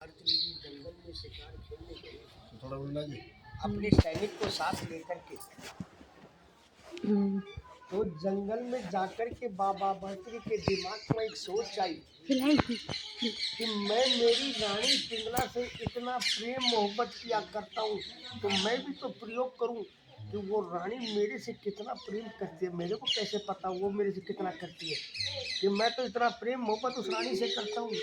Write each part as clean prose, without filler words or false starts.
जंगल में शिकार खेलने गए, थोड़ा बोलना जी। अपने सैनिक को साथ लेकर के तो जंगल में जाकर के बाबा बर्त्री के दिमाग में एक सोच आई कि मैं मेरी रानी पिंगला से इतना प्रेम मोहब्बत किया करता हूँ, तो मैं भी तो प्रयोग करूँ कि वो रानी मेरे से कितना प्रेम करती है। मेरे को कैसे पता वो मेरे से कितना करती है, कि मैं तो इतना प्रेम मोहब्बत उस रानी से करता हूँ,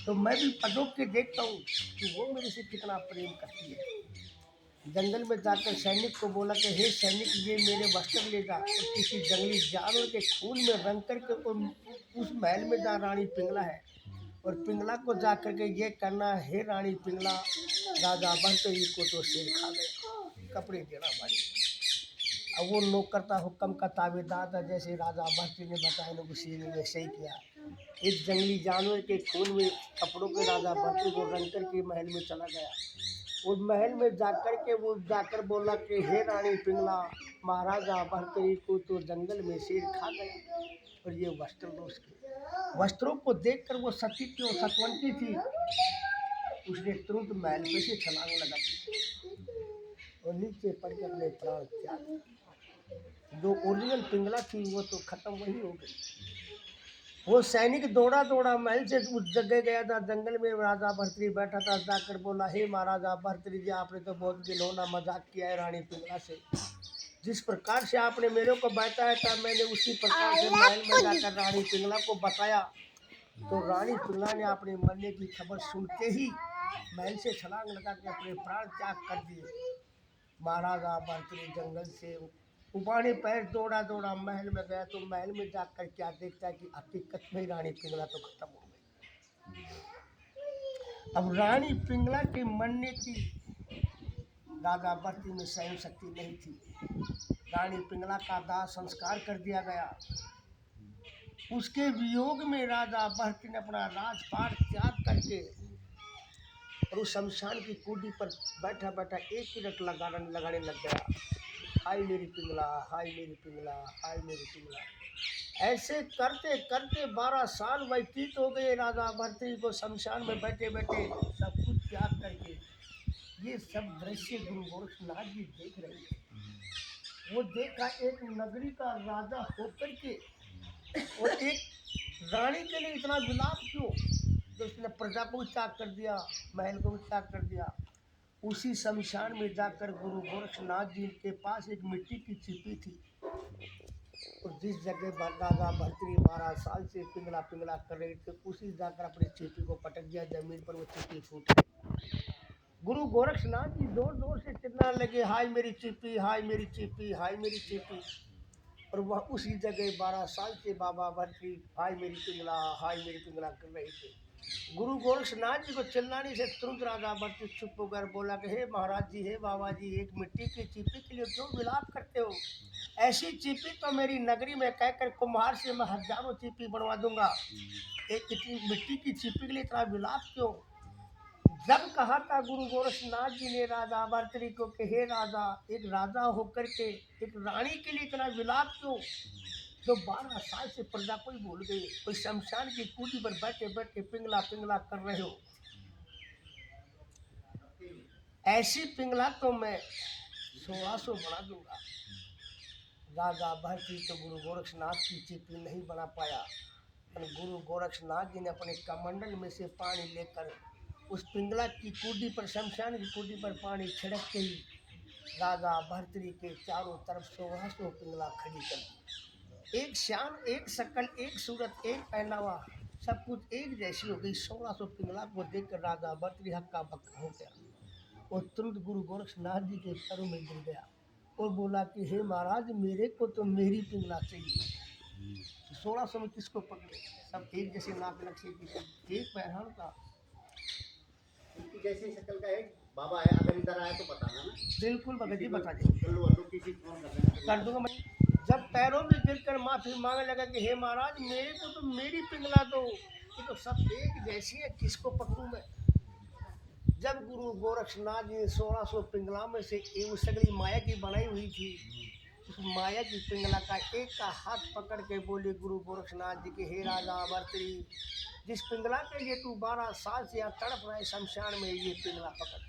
तो मैं भी पजोक के देखता हूँ कि वो मेरे से कितना प्रेम करती है। जंगल में जाकर सैनिक को बोला कि हे सैनिक, ये मेरे वस्त्र ले जा और किसी जंगली जानवर के खून में रंग करके उस महल में जा रानी पिंगला है, और पिंगला को जा करके ये करना, हे रानी पिंगला, राजा भरतरी को तो शेर खा गया, कपड़े देना भाई। अब वो नौकर था, हुक्म का ताबेदार था, जैसे राजा भरतरी ने बताया ना, उसी ने वैसे ही किया। एक जंगली जानवर के खून में कपड़ों के राजा भरतरी को रंग करके महल में चला गया। उस महल में जाकर के वो जाकर बोला कि हे रानी पिंगला, महाराजा भरतरी को तो जंगल में शेर खा गया, और ये वस्त्र लो उसके। वस्त्रों को देखकर वो सती थी, वो सतवंती थी, उसने तुरंत महल पे से छलांग लगा दी और नीचे पड़ के अपने प्राण त्याग दिए। जो ओरिजिनल पिंगला थी वो तो खत्म वही हो गई। वो सैनिक दौड़ा दौड़ा महल से उस जगह गया था, जंगल में राजा भर्तरी बैठा था, जाकर बोला, हे महाराजा भर्तरी जी, आपने तो बहुत घिनौना मजाक किया है रानी पिंगला से। जिस प्रकार से आपने मेरे को बताया था, मैंने उसी प्रकार से महल में जाकर रानी पिंगला को बताया, तो रानी पिंगला ने अपने मरने की खबर सुनते ही महल से छलांग लगा के अपने प्राण त्याग कर दिए। महाराजा भर्तरी जंगल से उबाने पैर दौड़ा दौड़ा महल में गया, तो महल में जाकर क्या देखता है कि हकीकत में रानी पिंगला तो खत्म हो गई। अब रानी पिंगला के मरने की राजा भर्तरी में सहन शक्ति नहीं थी। रानी पिंगला का दाह संस्कार कर दिया गया। उसके वियोग में राजा भर्तरी ने अपना राजपाट त्याग करके और उस शमशान की कूडी पर बैठा बैठा एक मिनट लगाने लग गया, हाय मेरी पिंगला, हाय मेरी पिंगला, हाय मेरी पिंगला। ऐसे करते करते 12 साल व्यतीत हो गए राजा भर्तरी को शमशान में बैठे बैठे सब कुछ त्याग करके। ये सब दृश्य गुरु गोरखनाथ जी देख रहे थे। वो देखा एक नगरी का राजा होकर के और एक रानी के लिए इतना विलाप क्यों, तो उसने प्रजा को त्याग कर दिया, महल को त्याग कर दिया। उसी शमशान में जाकर गुरु गोरखनाथ जी के पास एक मिट्टी की छिपी थी, और जिस जगह राजा भर्तरी 12 साल से पिंगला पिंगला कर रहे थे, उसी जाकर अपनी छिपी को पटक दिया जमीन पर, वो छिपी फूट गई। गुरु गोरखनाथ जी जोर जोर से चिल्लाने लगे, हाय मेरी छिपी, हाय मेरी छिपी, हाय मेरी छिपी। और वह उसी जगह 12 साल से बाबा भर्तरी हाय मेरी पिंगला, हाय मेरी पिंगला कर रहे थे। गुरु गोरखनाथ जी को चिल्लाने से तुरंत राजा भर्तरी चुप होकर बोला कि हे महाराज जी, हे बाबा जी, एक मिट्टी की चीपी के लिए क्यों विलाप करते हो? ऐसी चीपी तो मेरी नगरी में कहकर कुम्हार से मैं हजारों चीपी बनवा दूंगा, एक इतनी मिट्टी की चीपी के लिए इतना विलाप क्यों? जब कहा था गुरु गोरखनाथ जी ने राजा भर्तरी को कि हे राजा, एक राजा होकर के एक रानी के लिए इतना विलाप क्यों? जो 12 साल से प्रजा को ही भूल गई, कोई शमशान की कूटी पर बैठे बैठे पिंगला पिंगला कर रहे हो। ऐसी पिंगला तो मैं 1600 बना दूंगा। राजा भर्तरी तो गुरु गोरखनाथ की चिपी नहीं बना पाया, गुरु गोरखनाथ जी ने अपने कमंडल में से पानी लेकर उस पिंगला की कूडी पर, शमशान की कूडी पर पानी छिड़कते ही राजा भर्तरी के चारों तरफ 1600 पिंगला खड़ी कर दी। एक शान, एक शकल, एक सूरत, एक पहनावा, सब कुछ एक जैसी हो गई। 1600 पिंगला को देखकर राजा भर्तरी हक्का बक्का हो गया और तुरंत गुरु गोरखनाथ जी के पैरों में गिर गया और बोला कि हे महाराज, मेरे को तो मेरी पिंगला चाहिए। 1600 में किसको पकड़े, सब एक जैसे नाक नक्शे की, एक पहचान था, इनकी जैसी शक्ल का एक बाबा है, अगर इधर आया तो बताना ना। बिल्कुल भगत जी बता देंगे, किसी फोन कर देना कर दूंगा मैं। जब पैरों में गिरकर माफी मांगने लगा कि हे महाराज, मेरे को तो मेरी पिंगला दो, ये तो सब एक जैसी है, किसको पकड़ूं मैं? जब गुरु गोरखनाथ जी 1600 पिंगला में से एक सगली माया की बनाई हुई थी, उस माया की पिंगला का एक का हाथ पकड़ के बोले गुरु गोरखनाथ जी के, हे राजा भर्तरी, जिस पिंगला के लिए तू 12 साल से यहाँ तड़प रहा है शमशान में, ये पिंगला पकड़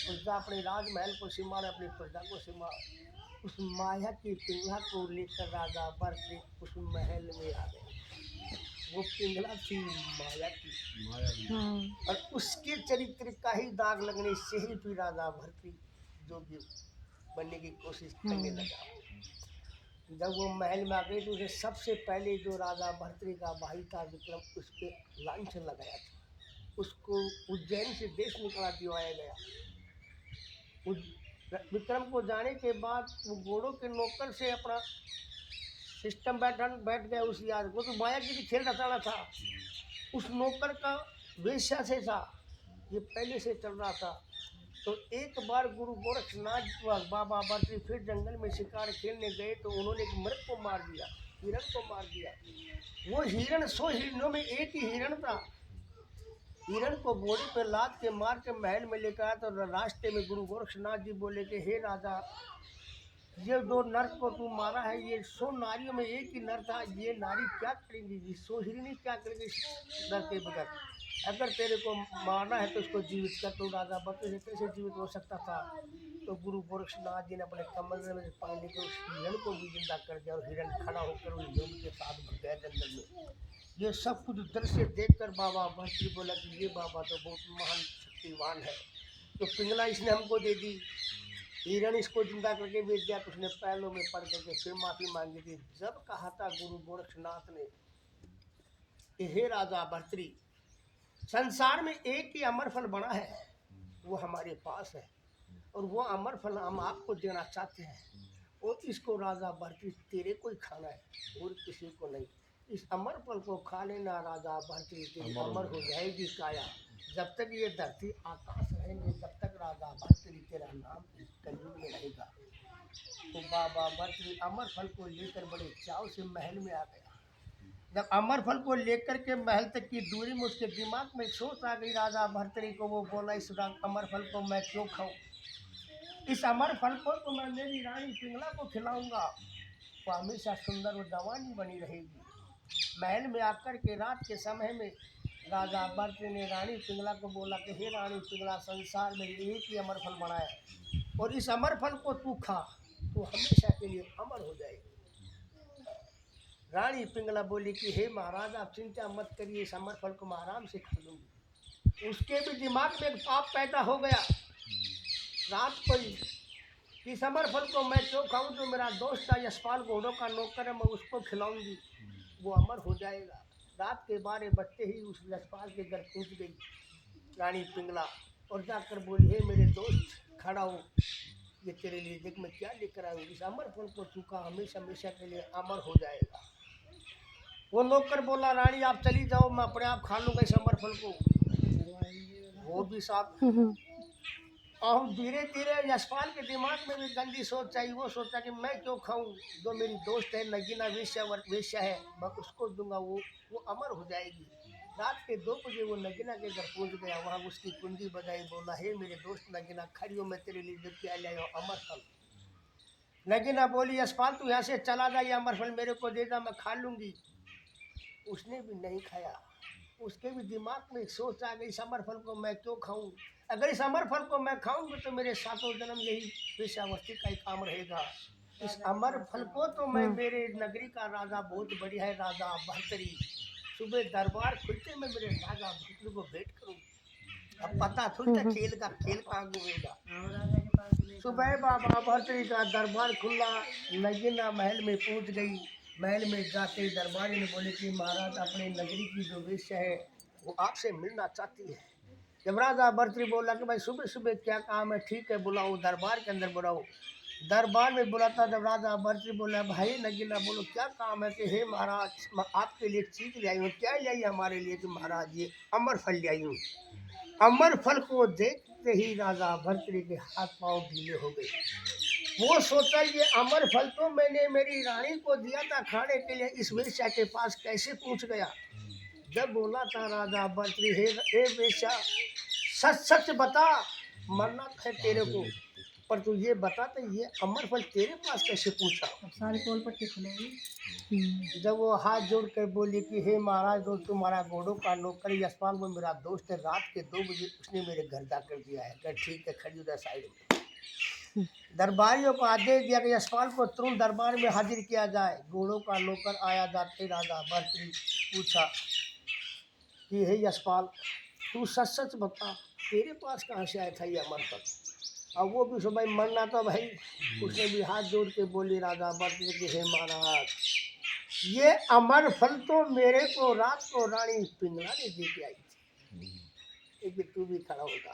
और जा अपने राजमहल को सिमाड़, अपनी प्रजा को सिमाड़। उस माया की पिंगला को लेकर राजा भर्तरी उस महल में आ गए। वो पिंगला थी माया की, और उसके चरित्र का ही दाग लगने से ही फिर राजा भर्तरी जोगी बनने की कोशिश करने लगा। जब वो महल में आ गई तो उसे सबसे पहले जो राजा भर्तरी का भाई था विक्रम, उस पर लांछन लगाया था। उसको उज्जैन से देश निकला दिवाया गया। विक्रम को जाने के बाद वो घोड़ों के नौकर से अपना सिस्टम बैठ गया। उस याद को तो माया जी की खेल रचाना था। उस नौकर का वेश्या से था, ये पहले से चल रहा था। तो एक बार गुरु गोरखनाथ बाबा भर्तरी फिर जंगल में शिकार खेलने गए तो उन्होंने एक मृग को मार दिया, हिरण को मार दिया। वो हिरण 100 हिरणों में एक ही हिरण था। हिरण को घोड़े पे लाद के मार के महल में लेकर आया। तो रास्ते में गुरु गोरखनाथ जी बोले कि हे राजा, ये 2 नर को तू मारा है, ये 100 नारियों में एक ही नर था, ये नारी क्या करेंगी, ये 100 हिरणी क्या करेंगी नर के बगैर। अगर तेरे को मारना है तो उसको जीवित कर। तो राजा भर्तरी से कैसे जीवित हो सकता था। तो गुरु गोरखनाथ जी ने अपने कमर में पानी लेकर उस हिरण को भी जिंदा कर दिया और हिरण खड़ा होकर उस योग के साथ घुस गया जंगल में। ये सब कुछ दृश्य देखकर बाबा भर्तरी बोला कि ये बाबा तो बहुत महान शक्तिवान है। तो पिंगला इसने हमको दे दी, हिरण इसको जिंदा करके बेच दिया। तो उसने पैरों में पड़ करके फिर माफी मांगी थी। जब कहा था गुरु गोरखनाथ ने कि हे राजा भर्तरी, संसार में एक ही अमर फल बना है, वो हमारे पास है और वो अमर फल हम आपको देना चाहते हैं। और इसको राजा भर्तरी तेरे को ही खाना है और किसी को नहीं। इस अमर फल को खा लेना राजा भर्तरी, तेरी अमर हो जाएगी काया। जब तक ये धरती आकाश रहेंगे तब तक राजा भर्तरी तेरा नाम कलयुग में रहेगा। तो बाबा भर्तरी अमर फल को लेकर बड़े चाव से महल में आ गया। जब अमर फल को लेकर के महल तक की दूरी में उसके दिमाग में सोच आ गई राजा भर्तरी को। वो बोला, इस अमर फल को मैं क्यों खाऊं, इस अमर फल को तो मैं मेरी रानी पिंगला को खिलाऊंगा, वो हमेशा सुंदर और जवानी बनी रहेगी। महल में आकर के रात के समय में राजा भर्तरी ने रानी पिंगला को बोला कि हे रानी पिंगला, संसार में एक ही अमर फल बना है और इस अमर फल को तू खा, तू हमेशा के लिए अमर हो जाएगी। रानी पिंगला बोली कि हे महाराज, आप चिंता मत करिए, इस अमर फल को मैं आराम से खा लूंगी। उसके भी दिमाग में एक पाप पैदा हो गया रात को ही, इस अमर फल को मैं क्यों खाऊं, जो मेरा दोस्त था यशपाल घोड़ों का नौकर है, मैं उसको खिलाऊंगी, वो अमर हो जाएगा। रात के 12 बजते ही उस यशपाल के घर पहुंच गई रानी पिंगला और जाकर बोली, हे मेरे दोस्त खड़ा हो, ये तेरे लिए देख मैं क्या लेकर आऊंगी, इस अमर फल को तू खा, हमेशा हमेशा के लिए अमर हो जाएगा। वो नौकर बोला, रानी आप चली जाओ, मैं अपने आप खा लूंगा इस अमर फल को। वो भी साहब और धीरे धीरे यशपाल के दिमाग में भी गंदी सोच आई। वो सोचा कि मैं क्यों खाऊं, जो मेरी दोस्त है नगीना वेश्या है, मैं उसको दूंगा, वो अमर हो जाएगी। रात के 2 बजे वो नगीना के घर पहुंच गया। वहाँ उसकी कुंडी बजाई, बोला, हे मेरे दोस्त नगीना, खड़ी हो, मैं तेरे लिए जब क्या ले आया अमर फल। नगीना बोली, यशपाल तू यहाँ से चला जा, ये अमर फल मेरे को दे दा, मैं खा लूंगी। उसने भी नहीं खाया। उसके भी दिमाग में एक सोच आ गई, इस अमर फल को मैं क्यों खाऊं, अगर इस अमर फल को मैं खाऊंगी तो मेरे 7 जन्म यही वेश्यावृत्ति का ही काम रहेगा। इस अमर फल को तो मैं, मेरे नगरी का राजा बहुत बढ़िया है राजा भर्तरी, सुबह दरबार खुलते मैं मेरे राजा भर्तरी को भेंट करूँ। अब पता खुलता खेल कहाँ घूमेगा। सुबह बाबा भर्तरी का दरबार खुला, नगीना महल में पहुंच गई। महल में जाते दरबारी ने बोले कि महाराज, अपने नगरी की जो वेश्या है वो आपसे मिलना चाहती है। जब राजा भर्तरी बोला कि भाई सुबह सुबह क्या काम है, ठीक है बुलाओ, दरबार के अंदर बुलाओ। दरबार में बुलाता जब राजा भर्तरी बोला, भाई नगीना बोलो क्या काम है। कि हे महाराज, मैं आपके लिए चीज ले आई हूँ। क्या ले आई हमारे लिए? कि महाराज ये अमर फल ले आई हूँ। अमर फल को देखते ही राजा भर्तरी के हाथ पांव ढीले हो गए। वो सोचा, ये अमर फल तो मैंने मेरी रानी को दिया था खाने के लिए, इस वेश्या के पास कैसे पहुंच गया। जब बोला था राजा भर्तरी, हे वेश्या, सच सच बता, मरना है तेरे को। पर तू ये बता तो ये अमर फल तेरे पास कैसे पूछा? सारे कॉल पट्टी खुलेगी। जब वो हाथ जोड़ कर बोली कि हे महाराज, जो तुम्हारा घोड़ों का नौकर यशपाल वो मेरा दोस्त है, रात के 2 बजे उसने मेरे घर जाकर दिया है। कह ठीक है, खड़ी उधर साइड में। दरबारियों को आदेश दिया कि यशपाल को तुरंत दरबार में हाजिर किया जाए। घोड़ों का नौकर आया। जाते राजा भर्तृ पूछा कि हे यशपाल, तू सच सच बता, तेरे पास कहाँ से आया था ये अमर फल? अब वो भी भाई मरना तो भाई, उसने भी हाथ जोड़ के बोली राजा भर्तृ कि हे महाराज, ये अमर फल तो मेरे को रात को रानी पिंगला ने दे के आई थी। एक भी तू भी खड़ा होगा।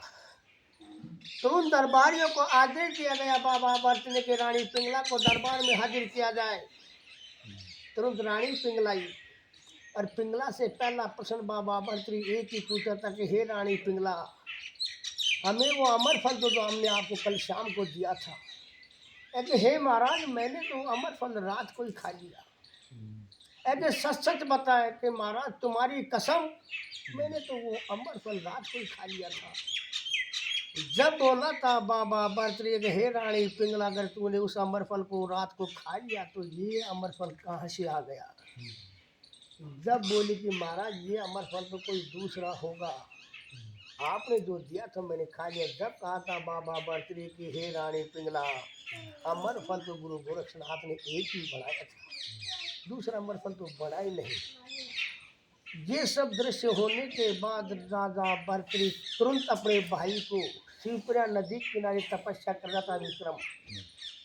तुरंत दरबारियों को आदेश दिया गया बाबा भर्तृ के रानी पिंगला को दरबार में हाजिर किया जाए। तुरंत रानी पिंगलाई और पिंगला से पहला प्रश्न बाबा भर्तृ एक ही पूछा था कि हे रानी पिंगला, हमें वो अमर फल तो हमने आपको कल शाम को दिया था। ऐसे हे महाराज, मैंने तो अमर फल रात को ही खा लिया। ऐसे सच सच बताए कि महाराज तुम्हारी कसम, मैंने तो वो अमर फल रात को ही खा लिया था। जब बोला था बाबा भर्तृ कि हे रानी पिंगला, अगर तूने उस अमर फल को रात को खा लिया तो ये अमर फल कहाँ से आ गया? जब बोली कि महाराज ये अमर फल तो कोई दूसरा होगा, आपने जो दिया था मैंने खा लिया। जब कहा था बाबा भर्तृ कि हे रानी पिंगला, अमर फल तो गुरु गोरक्षनाथ ने एक ही बनाया था, दूसरा अमर फल तो बना ही नहीं। ये सब दृश्य होने के बाद राजा भर्तृ तुरंत अपने भाई को, शिवपुरा नदी किनारे तपस्या कर रहा था विक्रम,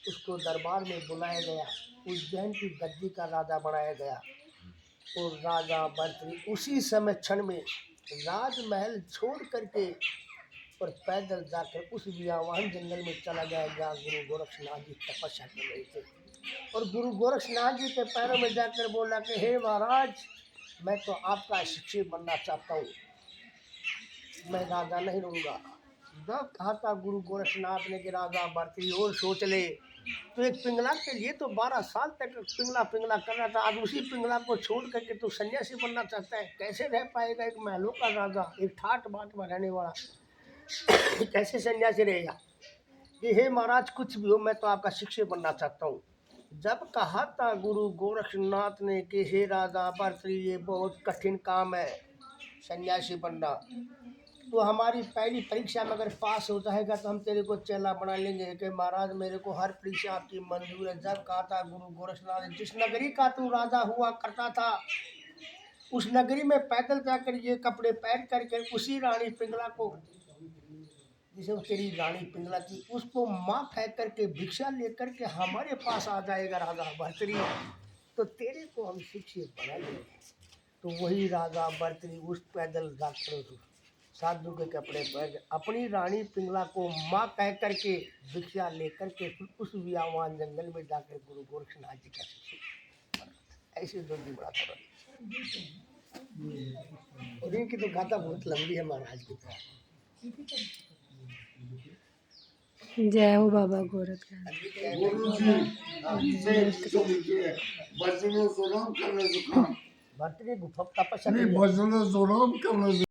उसको दरबार में बुलाया गया। उज्जैन की गद्दी का राजा बनाया गया और राजा भर्तृ उसी समय क्षण में राजमहल छोड़ करके और पैदल जाकर उस वियावान जंगल में चला गया जहाँ गुरु गोरक्षनाथ जी तपस्या कर रहे थे। और गुरु गोरक्षनाथ जी के पैरों में जाकर बोला कि हे महाराज, मैं तो आपका शिष्य बनना चाहता हूँ, मैं राजा नहीं रहूँगा। जब कहा था गुरु गोरक्षनाथ ने कि राजा भर्तृ और सोच ले, तो एक पिंगला के लिए तो 12 साल तक पिंगला पिंगला कर रहा था, आज उसी पिंगला को छोड़ करके तो सन्यासी बनना चाहता है। कैसे रह पाएगा एक महलों का राजा, एक ठाट बाट में रहने वाला, कैसे सन्यासी रहेगा? कि हे महाराज, कुछ भी हो, मैं तो आपका शिष्य बनना चाहता हूँ। जब कहा था गुरु गोरक्षनाथ ने कि हे राजा भर्तृ, ये बहुत कठिन काम है सन्यासी बनना, तो हमारी पहली परीक्षा में अगर पास हो जाएगा तो हम तेरे को चेला बना लेंगे। कि महाराज, मेरे को हर परीक्षा आपकी मंजूर है। जब कहा था गुरु गोरक्षनाथ, जिस नगरी का तू राजा हुआ करता था, उस नगरी में पैदल जाकर ये कपड़े पहन करके उसी रानी पिंगला को, जिसे तेरी रानी पिंगला थी, उसको माँ कह करके भिक्षा लेकर के हमारे पास आ जाएगा राजा भर्तृ, तो तेरे को हम शिष्य बना लेंगे। तो वही राजा भर्तृ उस पैदल जाकर साधु के कपड़े पहन अपनी रानी पिंगला को माँ कह करके भिक्षा लेकर के उस वियावान जंगल में जाकर गुरु गोरक्षनाथ जी का शिष्य ऐसे जोगी बड़ा था। और इनकी तो गाथा बहुत लंबी है महाराज की तरह। जय हो बाबा गोरखनाथ। भर्तृ गुफा तपस्या नहीं, भजन जोड़ो करने